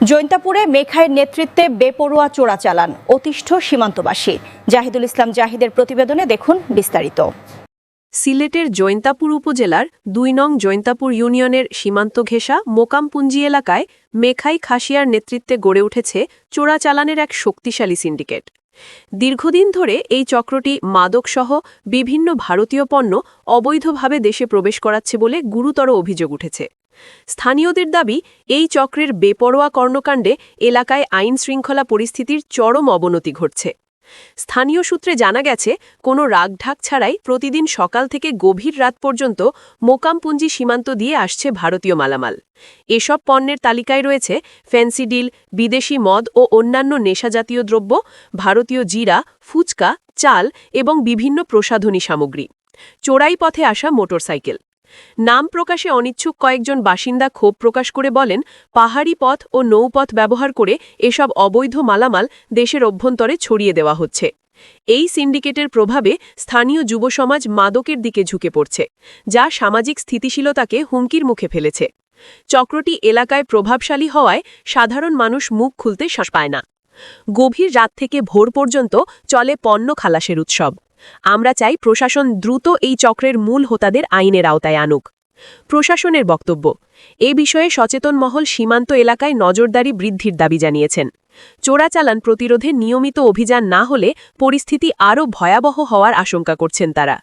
জৈন্তাপুরে মেঘাইয়ের নেতৃত্বে বেপরোয়া চোরাচালান অতিষ্ঠ সীমান্তবাসী। জাহিদুল ইসলাম জাহিদের প্রতিবেদনে দেখুন বিস্তারিত। সিলেটের জৈন্তাপুর উপজেলার ২ নং জৈন্তাপুর ইউনিয়নের সীমান্ত ঘেঁষা মোকামপুঞ্জি এলাকায় মেঘাই খাসিয়ার নেতৃত্বে গড়ে উঠেছে চোরাচালানের এক শক্তিশালী সিন্ডিকেট। দীর্ঘদিন ধরে এই চক্রটি মাদকসহ বিভিন্ন ভারতীয় পণ্য অবৈধভাবে দেশে প্রবেশ করাচ্ছে বলে গুরুতর অভিযোগ উঠেছে। স্থানীয়দের দাবি, এই চক্রের বেপরোয়া কর্মকাণ্ডে এলাকায় আইন শৃঙ্খলা পরিস্থিতির চরম অবনতি ঘটছে। স্থানীয় সূত্রে জানা গেছে, কোনো রাগঢাক ছাড়াই প্রতিদিন সকাল থেকে গভীর রাত পর্যন্ত মোকামপুঞ্জি সীমান্ত দিয়ে আসছে ভারতীয় মালামাল। এসব পণ্যের তালিকায় রয়েছে ফেন্সিডিল, বিদেশি মদ ও অন্যান্য নেশাজাতীয় দ্রব্য, ভারতীয় জিরা, ফুচকা, চাল এবং বিভিন্ন প্রসাধনী সামগ্রী। চোরাই পথে আসা মোটরসাইকেল। নাম প্রকাশে অনিচ্ছুক কয়েকজন বাসিন্দা ক্ষোভ প্রকাশ করে বলেন, পাহাড়ি পথ ও নৌপথ ব্যবহার করে এসব অবৈধ মালামাল দেশের অভ্যন্তরে ছড়িয়ে দেওয়া হচ্ছে। এই সিন্ডিকেটের প্রভাবে স্থানীয় যুবসমাজ মাদকের দিকে ঝুঁকে পড়ছে, যা সামাজিক স্থিতিশীলতাকে হুমকির মুখে ফেলেছে। চক্রটি এলাকায় প্রভাবশালী হওয়ায় সাধারণ মানুষ মুখ খুলতে সাহস পায় না। গভীর রাত থেকে ভোর পর্যন্ত চলে পণ্য খালাসের উৎসব। আমরা চাই প্রশাসন দ্রুত এই চক্রের মূল হোতাদের আইনের আওতায় আনুক। প্রশাসনের বক্তব্য, এ বিষয়ে সচেতন মহল সীমান্ত এলাকায় নজরদারি বৃদ্ধির দাবি জানিয়েছেন। চোরাচালান প্রতিরোধে নিয়মিত অভিযান না হলে পরিস্থিতি আরও ভয়াবহ হওয়ার আশঙ্কা করছেন তারা।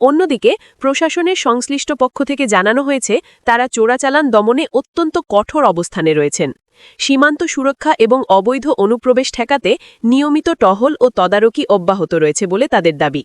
অন্যদিকে প্রশাসনের সংশ্লিষ্ট পক্ষ থেকে জানানো হয়েছে, তারা চোরাচালান দমনে অত্যন্ত কঠোর অবস্থানে রয়েছেন। সীমান্ত সুরক্ষা এবং অবৈধ অনুপ্রবেশ ঠেকাতে নিয়মিত টহল ও তদারকি অব্যাহত রয়েছে বলে তাদের দাবি।